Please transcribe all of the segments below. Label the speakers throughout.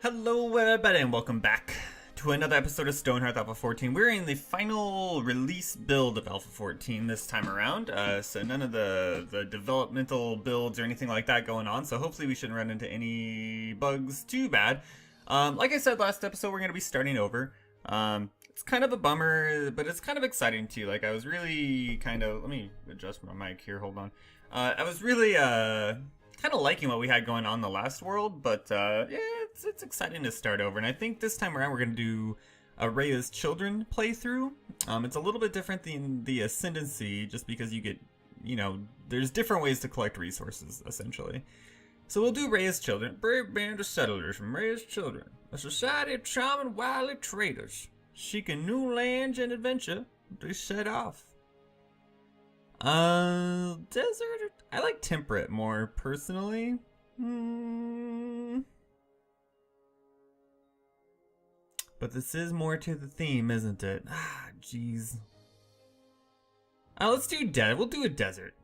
Speaker 1: Hello everybody and welcome back to another episode of Stonehearth Alpha 14. We're in the final release build of Alpha 14 this time around, so none of the developmental builds or anything like that going on, so hopefully we shouldn't run into any bugs too bad. Like I said last episode, we're going to be starting over. It's kind of a bummer, but it's kind of exciting too. Like I was really kind of, let me adjust my mic here, hold on. I was really kind of liking what we had going on in the last world, but yeah, it's exciting to start over. And I think this time around we're going to do a RAYYA'S children playthrough. It's a little bit different than the Ascendancy, just because you get, you know, there's different ways to collect resources, essentially. So we'll do RAYYA'S children. Brave band of settlers from RAYYA'S children. A society of charming, wily traders. Seeking new lands and adventure, they set off. Desert? I like temperate more, personally. But this is more to the theme, isn't it? Ah, jeez. Let's do desert. We'll do a desert.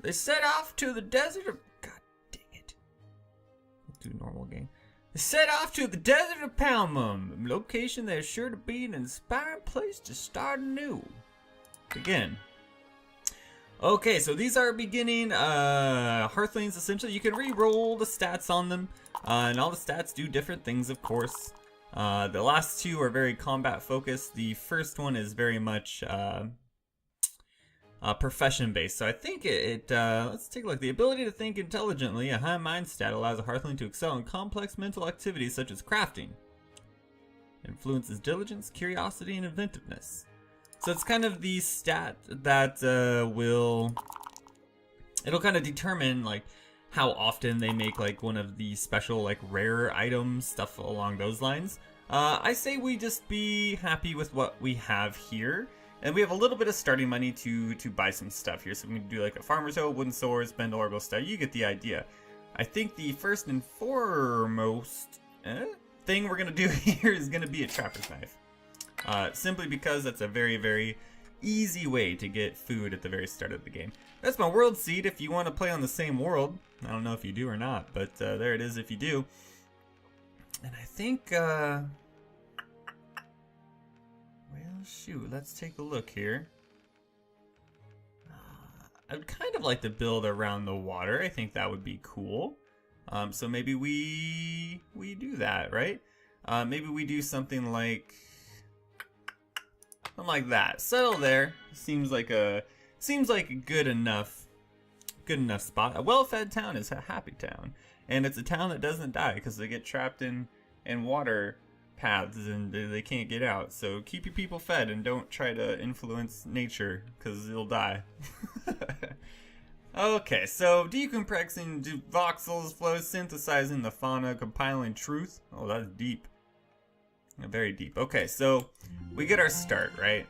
Speaker 1: They set off to the desert of... God dang it. Let's do normal game. They set off to the desert of Palmum. A location that's sure to be an inspiring place to start anew. Begin. Okay, so these are beginning Hearthlings, essentially. You can re-roll the stats on them, and all the stats do different things, of course. The last two are very combat focused. The first one is very much profession based. So I think let's take a look. The ability to think intelligently, a high mind stat, allows a Hearthling to excel in complex mental activities such as crafting. Influences diligence, curiosity, and inventiveness. So it's kind of the stat that it'll kind of determine like how often they make like one of the special like rare items, stuff along those lines. I say we just be happy with what we have here, and we have a little bit of starting money to buy some stuff here. So we can do like a farmer's hoe, wooden swords, bend orbital star. You get the idea. I think the first and foremost thing we're gonna do here is gonna be a trapper's knife. Simply because that's a very, very easy way to get food at the very start of the game. That's my world seed if you want to play on the same world. I don't know if you do or not, but there it is if you do. And I think, well, shoot, let's take a look here. I'd kind of like to build around the water. I think that would be cool. So maybe we do that, right? Maybe we do something like that. Settle there. Seems like a good enough spot. A well-fed town is a happy town, and it's a town that doesn't die because they get trapped in water paths and they can't get out. So keep your people fed and don't try to influence nature because it'll die. Okay, so decompressing voxels, flows, synthesizing the fauna, compiling truth. Oh, that's deep. Very deep. Okay, so we get our start, right?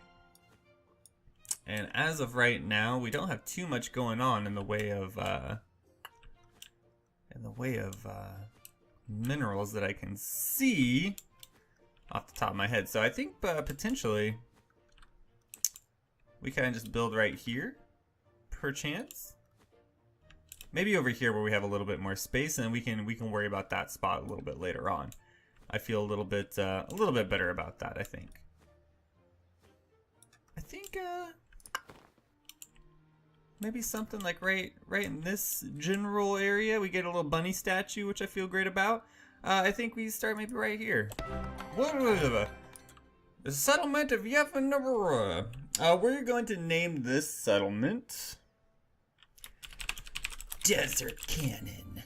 Speaker 1: And as of right now, we don't have too much going on in the way of minerals that I can see off the top of my head. So I think potentially we kind of just build right here, perchance. Maybe over here where we have a little bit more space, and then we can worry about that spot a little bit later on. I feel a little bit better about that, I think. Maybe something like right in this general area, we get a little bunny statue, which I feel great about. I think we start maybe right here. The settlement of Yevanabura. We're going to name this settlement Desert Cannon.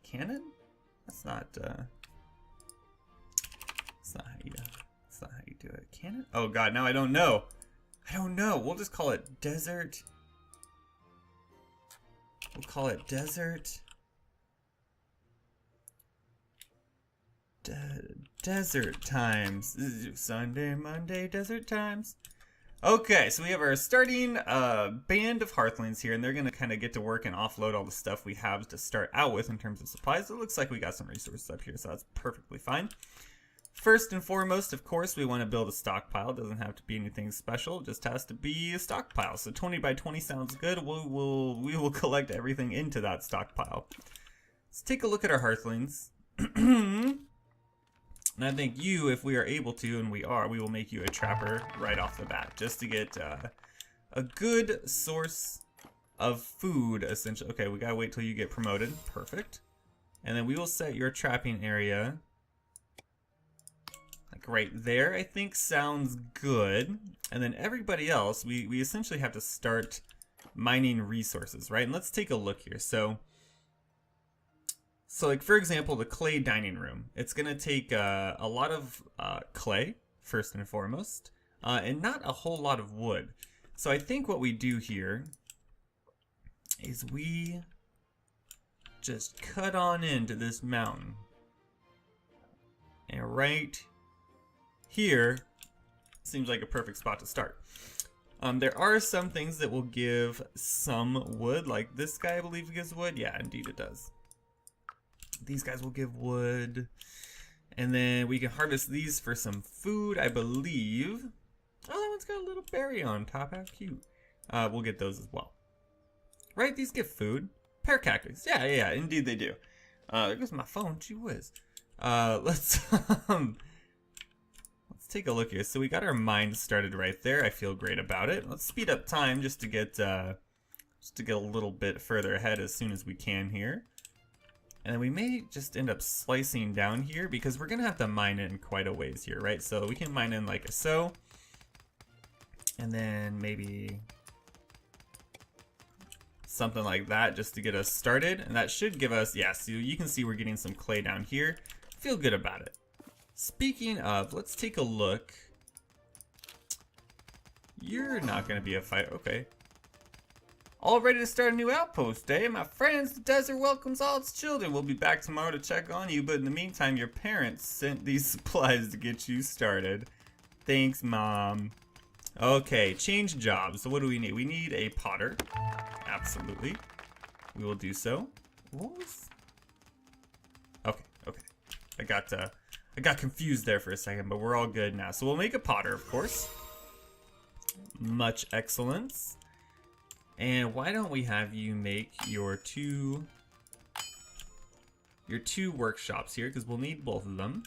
Speaker 1: Cannon? That's not how you do it. Can it? Oh god, now I don't know. We'll just call it desert. We'll call it desert. Desert times. Sunday, Monday, desert times. Okay, so we have our starting band of Hearthlings here, and they're going to kind of get to work and offload all the stuff we have to start out with in terms of supplies. It looks like we got some resources up here, so that's perfectly fine. First and foremost, of course, we want to build a stockpile. It doesn't have to be anything special. It just has to be a stockpile. So 20 by 20 sounds good. We will collect everything into that stockpile. Let's take a look at our Hearthlings. And I think you, if we are able to, and we are, we will make you a trapper right off the bat, just to get a good source of food, essentially. Okay, we gotta wait till you get promoted. Perfect. And then we will set your trapping area like right there, I think sounds good. And then everybody else, we essentially have to start mining resources, right? And let's take a look here. So like, for example, the clay dining room. It's going to take a lot of clay, first and foremost, and not a whole lot of wood. So I think what we do here is we just cut on into this mountain. And right here seems like a perfect spot to start. There are some things that will give some wood, like this guy I believe gives wood. Yeah, indeed it does. These guys will give wood. And then we can harvest these for some food, I believe. Oh, that one's got a little berry on top. How cute. We'll get those as well. Right, these give food. Pear cactus. Yeah, indeed they do. There goes my phone. Gee whiz. Let's take a look here. So we got our mine started right there. I feel great about it. Let's speed up time just to get a little bit further ahead as soon as we can here. And then we may just end up slicing down here because we're gonna have to mine in quite a ways here, right? So we can mine in like so. And then maybe something like that just to get us started. And that should give us, yeah, so you can see we're getting some clay down here. Feel good about it. Speaking of, let's take a look. You're not going to be a fighter. Okay. All ready to start a new outpost, eh? My friends, the desert welcomes all its children. We'll be back tomorrow to check on you, but in the meantime, your parents sent these supplies to get you started. Thanks, Mom. Okay, change jobs. So what do we need? We need a potter. Absolutely. We will do so. What was... Okay. I got confused there for a second, but we're all good now. So we'll make a potter, of course. Much excellence. And why don't we have you make your two workshops here, because we'll need both of them.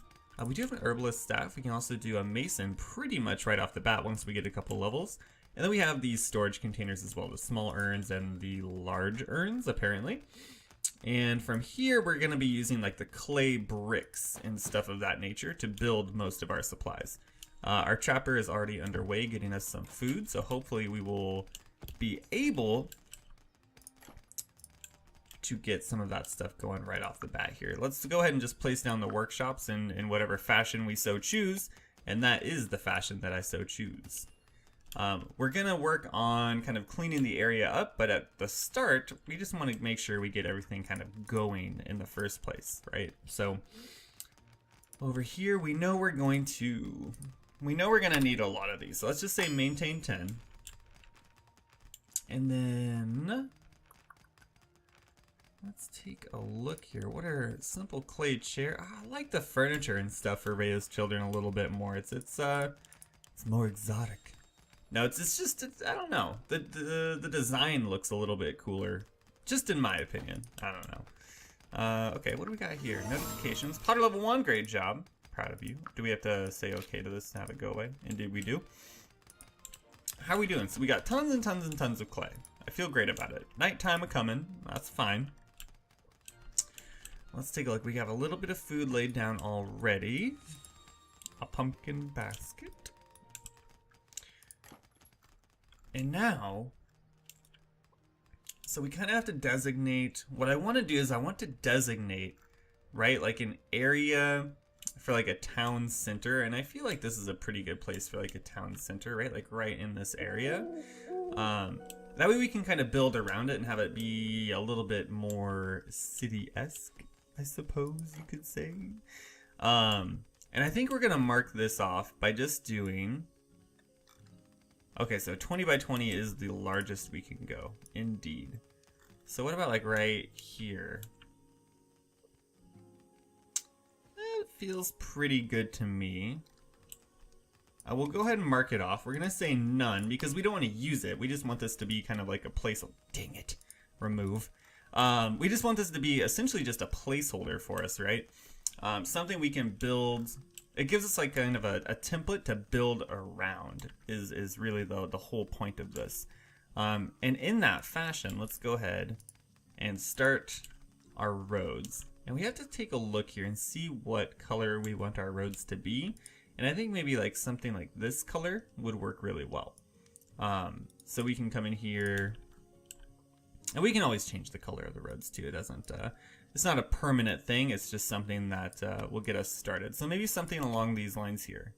Speaker 1: We do have an herbalist staff. We can also do a mason pretty much right off the bat once we get a couple levels. And then we have these storage containers as well, the small urns and the large urns, apparently. And from here, we're going to be using like the clay bricks and stuff of that nature to build most of our supplies. Our trapper is already underway getting us some food, so hopefully we will be able to get some of that stuff going right off the bat here. Let's go ahead and just place down the workshops in whatever fashion we so choose, and that is the fashion that I so choose. We're gonna work on kind of cleaning the area up, but at the start, we just want to make sure we get everything kind of going in the first place, right? So over here, we know we're gonna need a lot of these. So let's just say maintain 10. And then let's take a look here. What are simple clay chair? I like the furniture and stuff for RAYYA'S children a little bit more. It's more exotic. No, it's just I don't know. The design looks a little bit cooler, just in my opinion. I don't know. Okay, what do we got here? Notifications. Potter level 1, great job. Proud of you. Do we have to say okay to this and have it go away? Indeed we do. How are we doing? So we got tons and tons and tons of clay. I feel great about it. Nighttime a-coming. That's fine. Let's take a look. We have a little bit of food laid down already. A pumpkin basket. And now, so we kind of have to designate, what I want to do is I want to designate, right, like an area for like a town center. And I feel like this is a pretty good place for like a town center, right? Like right in this area. That way we can kind of build around it and have it be a little bit more city-esque, I suppose you could say. And I think we're going to mark this off by just doing... Okay, so 20 by 20 is the largest we can go. Indeed. So what about like right here? That feels pretty good to me. I will go ahead and mark it off. We're going to say none because we don't want to use it. We just want this to be kind of like a place... Dang it. Remove. We just want this to be essentially just a placeholder for us, right? something we can build. It gives us like kind of a template to build around is really the whole point of this. And in that fashion, let's go ahead and start our roads. And we have to take a look here and see what color we want our roads to be. And I think maybe like something like this color would work really well. So we can come in here, and we can always change the color of the roads too. It doesn't, it's not a permanent thing. It's just something that will get us started. So maybe something along these lines here,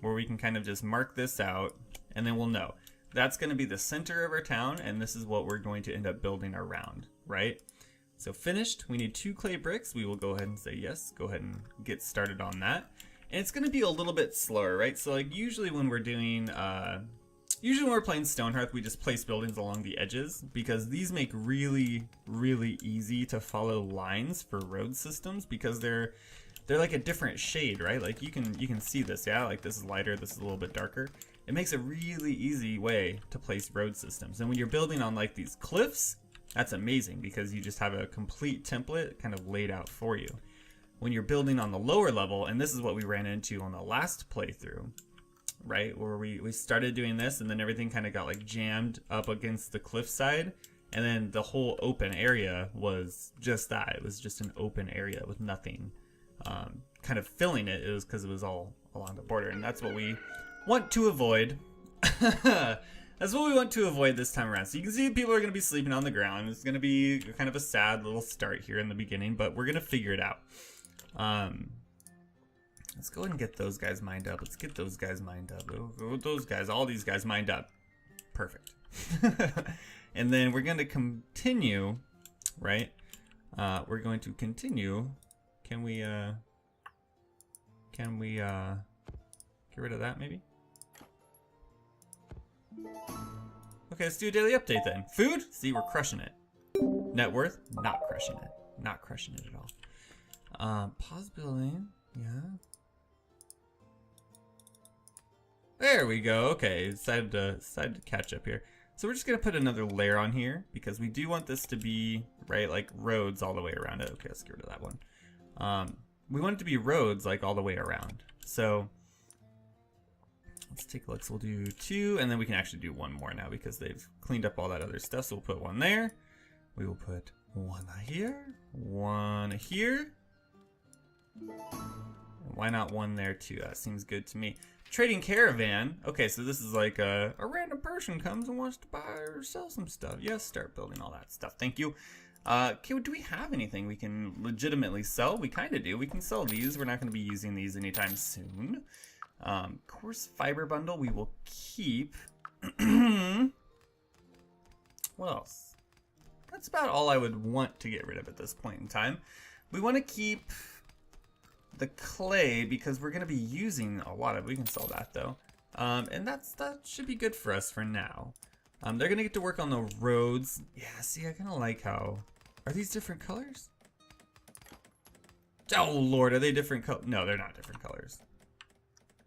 Speaker 1: where we can kind of just mark this out, and then we'll know that's going to be the center of our town, and this is what we're going to end up building around, right? So finished, we need 2 clay bricks. We will go ahead and say yes, go ahead and get started on that. And it's going to be a little bit slower, right? So like usually when we're doing, usually when we're playing Stonehearth, we just place buildings along the edges, because these make really, really easy to follow lines for road systems, because they're like a different shade, right? Like you can see this, yeah? Like this is lighter, this is a little bit darker. It makes a really easy way to place road systems. And when you're building on like these cliffs, that's amazing, because you just have a complete template kind of laid out for you. When you're building on the lower level, and this is what we ran into on the last playthrough, right? Where we started doing this, and then everything kind of got like jammed up against the cliffside, and then the whole open area was just that. It was just an open area with nothing kind of filling it. It was because it was all along the border, and that's what we want to avoid. That's what we want to avoid this time around. So you can see people are going to be sleeping on the ground. It's going to be kind of a sad little start here in the beginning, but we're going to figure it out. Let's go ahead and get those guys mined up. Let's get those guys mined up. Those guys, all these guys mined up. Perfect. And then we're going to continue, right? We're going to continue. Can we get rid of that maybe? Okay, let's do a daily update then. Food? See, we're crushing it. Net worth? Not crushing it. Not crushing it at all. Pause building. Yeah. There we go. Okay, decided to catch up here. So we're just gonna put another layer on here, because we do want this to be, right, like roads all the way around it. Okay, let's get rid of that one. We want it to be roads like all the way around. So let's take a look. So we'll do 2, and then we can actually do 1 more now, because they've cleaned up all that other stuff. So we'll put 1 there. We will put 1 here, 1 here. And why not 1 there too? That seems good to me. Trading Caravan. Okay, so this is like a random person comes and wants to buy or sell some stuff. Yes, start building all that stuff. Thank you. Okay, do we have anything we can legitimately sell? We kind of do. We can sell these. We're not going to be using these anytime soon. Coarse fiber bundle we will keep. What else? That's about all I would want to get rid of at this point in time. We want to keep the clay, because we're going to be using a lot of it. We can sell that though. And that should be good for us for now. They're going to get to work on the roads. Yeah, see, I kind of like how... Are these different colors? Oh lord, are they different colors? No, they're not different colors.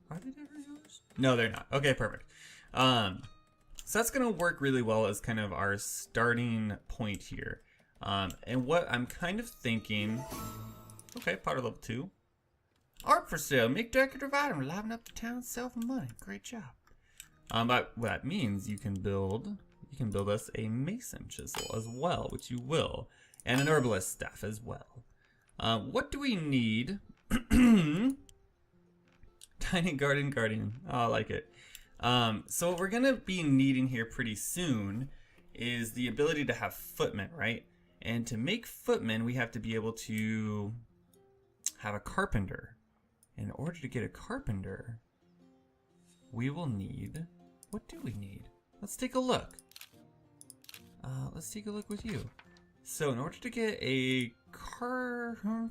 Speaker 1: Are they different colors? No, they're not. Okay, perfect. So that's going to work really well as kind of our starting point here. And what I'm kind of thinking... Okay, part of level 2. Art for sale. Make decorative items. Liven up the town. Sell for money. Great job. But what that means, you can build us a mason chisel as well, which you will. And an herbalist staff as well. What do we need? Tiny garden guardian. Oh, I like it. So what we're going to be needing here pretty soon is the ability to have footmen, right? And to make footmen, we have to be able to have a carpenter. In order to get a carpenter, we will need... What do we need? Let's take a look. Let's take a look with you. So in order to get a carpenter,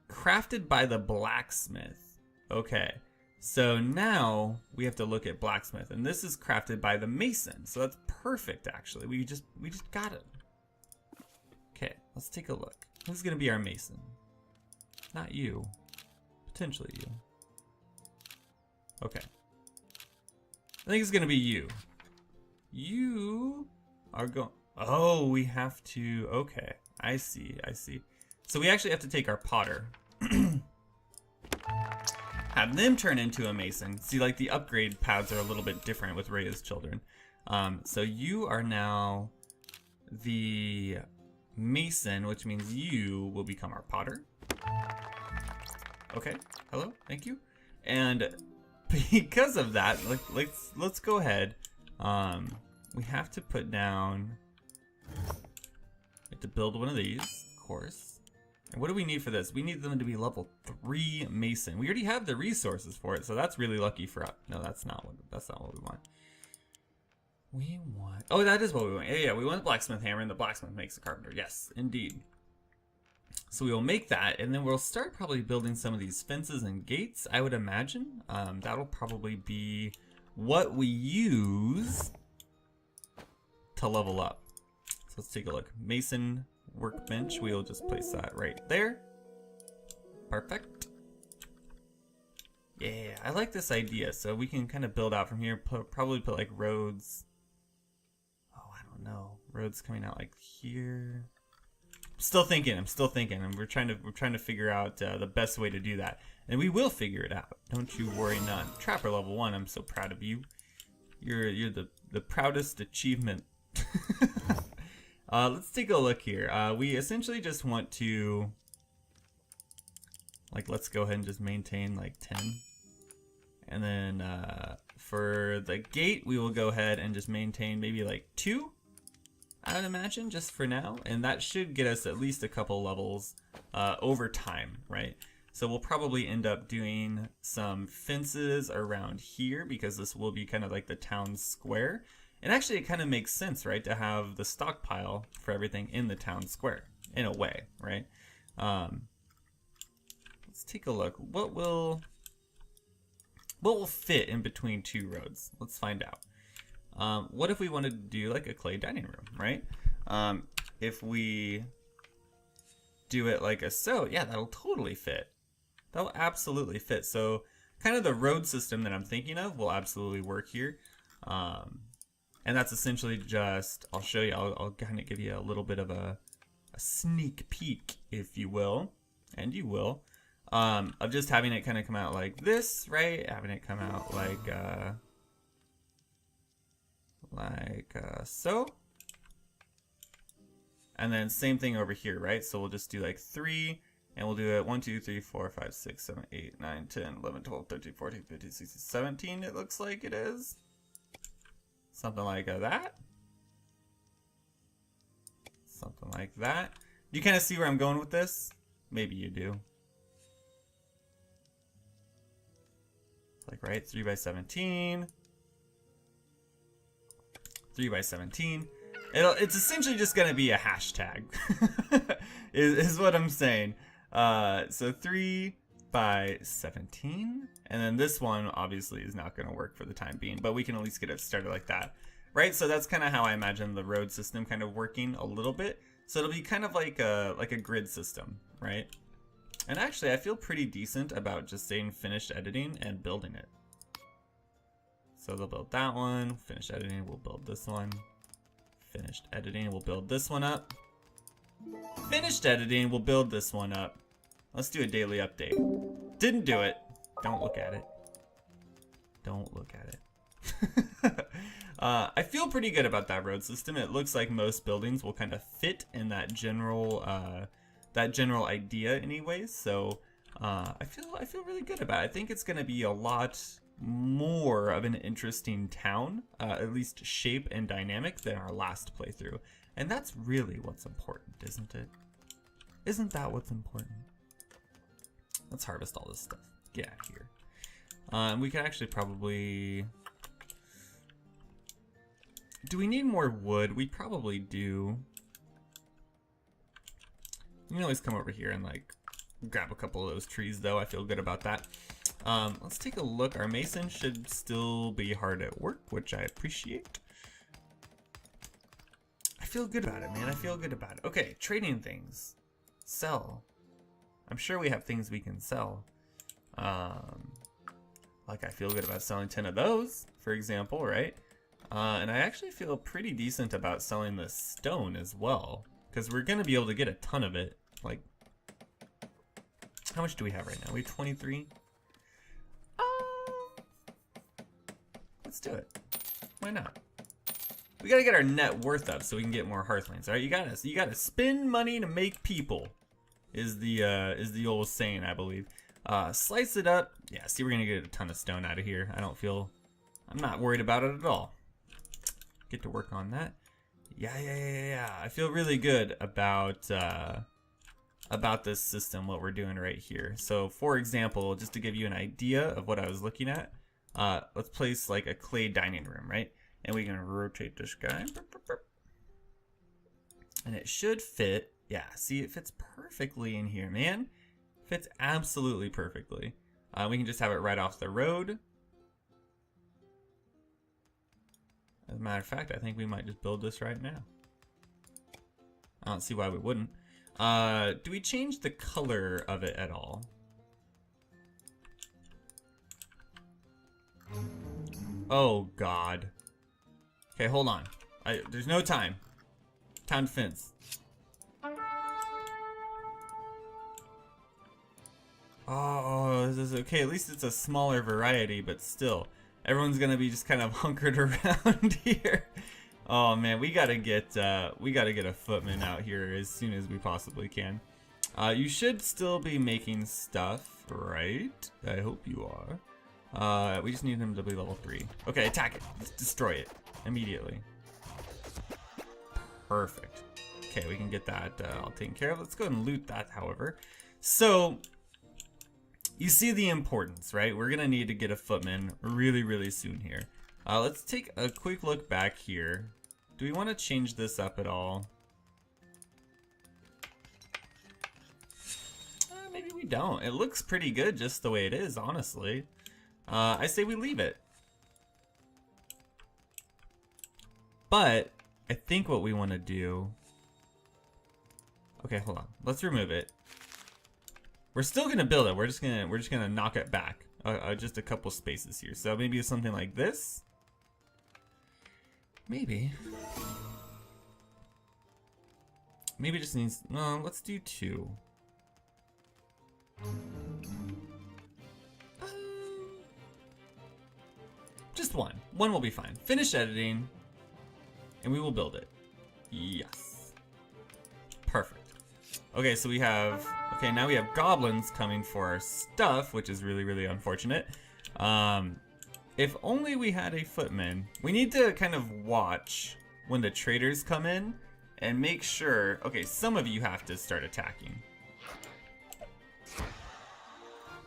Speaker 1: crafted by the blacksmith. Okay, so now we have to look at blacksmith, and this is crafted by the mason. So that's perfect, actually. We just got it. Okay, let's take a look. Who's gonna be our mason? Not you. Potentially you. Okay. I think it's gonna be you. You are going... Oh, we have to... Okay. I see, I see. So we actually have to take our potter, have them turn into a mason. See, like the upgrade paths are a little bit different with RAYYA'S children. So you are now the mason, which means you will become our potter. Okay, hello, thank you. And because of that, let's go ahead. We have to put down, we have to build one of these, of course. And what do we need for this? We need them to be level 3 mason. We already have the resources for it, so that's really lucky for us. No, that's not what we want. We want, oh, that is what we want. Yeah, we want the blacksmith hammer, and the blacksmith makes the carpenter. Yes, indeed. So we will make that, and then we'll start probably building some of these fences and gates, I would imagine. That'll probably be what we use to level up. So let's take a look. Mason workbench, we'll just place that right there. Perfect. Yeah, I like this idea. So we can kind of build out from here, probably put like roads. Oh, I don't know. Roads coming out like here. I'm still thinking, and we're trying to figure out the best way to do that. And we will figure it out. Don't you worry none. Trapper level 1, I'm so proud of you. You're the proudest achievement. Let's take a look here. We essentially just want to, like, let's go ahead and just maintain like 10. And then for the gate, we will go ahead and just maintain maybe like 2, I would imagine, just for now. And that should get us at least a couple levels over time, right? So we'll probably end up doing some fences around here because this will be kind of like the town square. And actually it kind of makes sense, right, to have the stockpile for everything in the town square, in a way, right? Let's take a look. What will fit in between 2 roads? Let's find out. What if we wanted to do like a clay dining room, right? If we do it like so, yeah, that'll totally fit. That'll absolutely fit. So kind of the road system that I'm thinking of will absolutely work here. And that's essentially just, I'll show you, I'll kind of give you a little bit of a sneak peek, if you will, and you will, of just having it kind of come out like this, right? Having it come out like so. And then same thing over here, right? So we'll just do like 3, and we'll do it 1, 2, 3, 4, 5, 6, 7, 8, 9, 10, 11, 12, 13, 14, 15, 16, 17, it looks like it is. Something like that. Something like that. Do you kind of see where I'm going with this? Maybe you do. Like, right, 3 by 17. 3 by 17. It's essentially just going to be a hashtag. is what I'm saying. So 3 by 17. And then this one obviously is not going to work for the time being, but we can at least get it started like that. Right? So that's kind of how I imagine the road system kind of working a little bit. So it'll be kind of like a grid system, right? And actually I feel pretty decent about just saying finished editing and building it. So they'll build that one, finished editing, we'll build this one. Finished editing, we'll build this one up. Finished editing, we'll build this one up. Let's do a daily update. Didn't do it. Don't look at it. Don't look at it. I feel pretty good about that road system. It looks like most buildings will kind of fit in that general idea anyways. So I feel really good about it. I think it's going to be a lot more of an interesting town, at least shape and dynamic, than our last playthrough. And that's really what's important, isn't it? Isn't that what's important? Let's harvest all this stuff. Get out of here. We could actually probably... Do we need more wood? We probably do. You can always come over here and like grab a couple of those trees though. I feel good about that. Let's take a look. Our mason should still be hard at work, which I appreciate. I feel good about it, man. I feel good about it. Okay, trading things. Sell. I'm sure we have things we can sell. Like I feel good about selling 10 of those, for example, right? And I actually feel pretty decent about selling the stone as well. because we're gonna be able to get a ton of it. Like, how much do we have right now? We have 23. Let's do it. Why not? We gotta get our net worth up so we can get more hearthlings. All right, you gotta spend money to make people. Is the old saying, I believe. Slice it up. Yeah, see, we're gonna get a ton of stone out of here. I'm not worried about it at all. Get to work on that. Yeah. I feel really good about this system, what we're doing right here. So, for example, just to give you an idea of what I was looking at, let's place like a clay dining room, right? And we can rotate this guy. And it should fit. Yeah, see, it fits perfectly in here, man. Fits absolutely perfectly. We can just have it right off the road. As a matter of fact, I think we might just build this right now. I don't see why we wouldn't. Do we change the color of it at all? Oh, God. Okay, hold on. There's no time. Time to fence. Oh, this is okay. At least it's a smaller variety, but still. Everyone's gonna be just kind of hunkered around here. Oh man, we gotta get a footman out here as soon as we possibly can. You should still be making stuff, right? I hope you are. We just need him to be level 3. Okay, attack it. Let's destroy it immediately. Perfect. Okay, we can get that all taken care of. Let's go ahead and loot that, however. So, you see the importance, right? We're gonna need to get a footman really, really soon here. Let's take a quick look back here. Do we want to change this up at all? Maybe we don't. It looks pretty good just the way it is, honestly. I say we leave it. But I think what we want to do... Okay, hold on. Let's remove it. We're still gonna build it. We're just gonna knock it back just a couple spaces here. So maybe something like this. Maybe it just needs. No, let's do 2. Just 1. 1 will be fine. Finish editing, and we will build it. Yes. Perfect. Okay, so we have. Okay, now we have goblins coming for our stuff, which is really, really unfortunate. If only we had a footman. We need to kind of watch when the traders come in and make sure. Okay, some of you have to start attacking.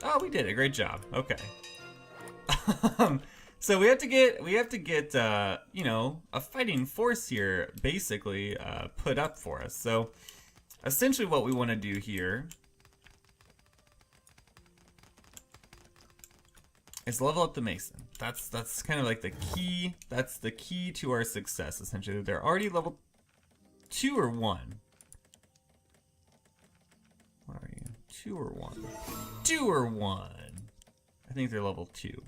Speaker 1: Oh, we did a great job. Okay. So we have to get you know, a fighting force here, basically put up for us. So essentially, what we want to do here is level up the mason. That's kind of like the key. That's the key to our success. Essentially, they're already level 2 or 1. What are you? 2 or 1? 2 or 1. I think they're level 2,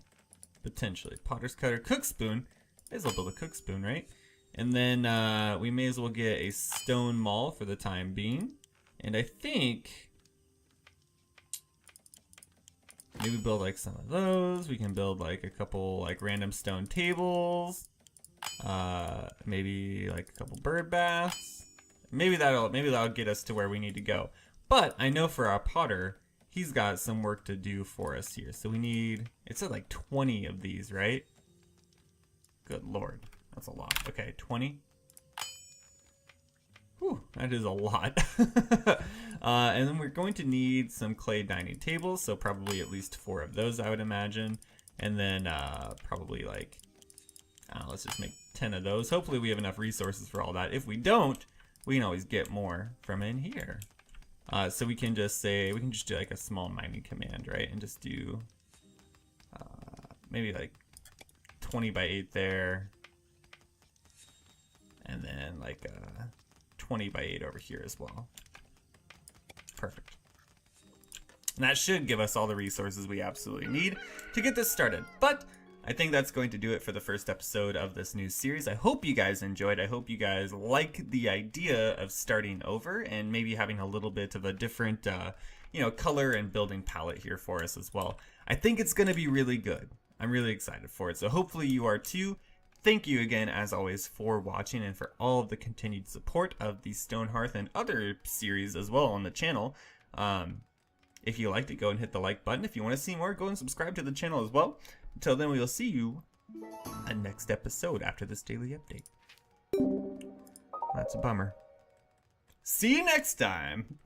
Speaker 1: potentially. Potter's cutter, cook spoon. May as well build a cook spoon, right? And then we may as well get a stone maul for the time being. And I think maybe build like some of those. We can build like a couple like random stone tables. Maybe like a couple bird baths. Maybe that'll get us to where we need to go. But I know for our potter, he's got some work to do for us here. So we need, it said like 20 of these, right? Good Lord. That's a lot. Okay, 20. Whew, that is a lot. And then we're going to need some clay dining tables, so probably at least 4 of those, I would imagine. And then probably like, I don't know, let's just make 10 of those. Hopefully we have enough resources for all that. If we don't, we can always get more from in here. So we can just say, we can just do like a small mining command, right? And just do maybe like 20 by 8 there. And then like 20 by 8 over here as well. Perfect. And that should give us all the resources we absolutely need to get this started. But I think that's going to do it for the first episode of this new series. I hope you guys enjoyed. I hope you guys like the idea of starting over and maybe having a little bit of a different, color and building palette here for us as well. I think it's going to be really good. I'm really excited for it. So hopefully you are too. Thank you again, as always, for watching and for all of the continued support of the Stonehearth and other series as well on the channel. If you liked it, go and hit the like button. If you want to see more, go and subscribe to the channel as well. Until then, we will see you on next episode after this daily update. That's a bummer. See you next time!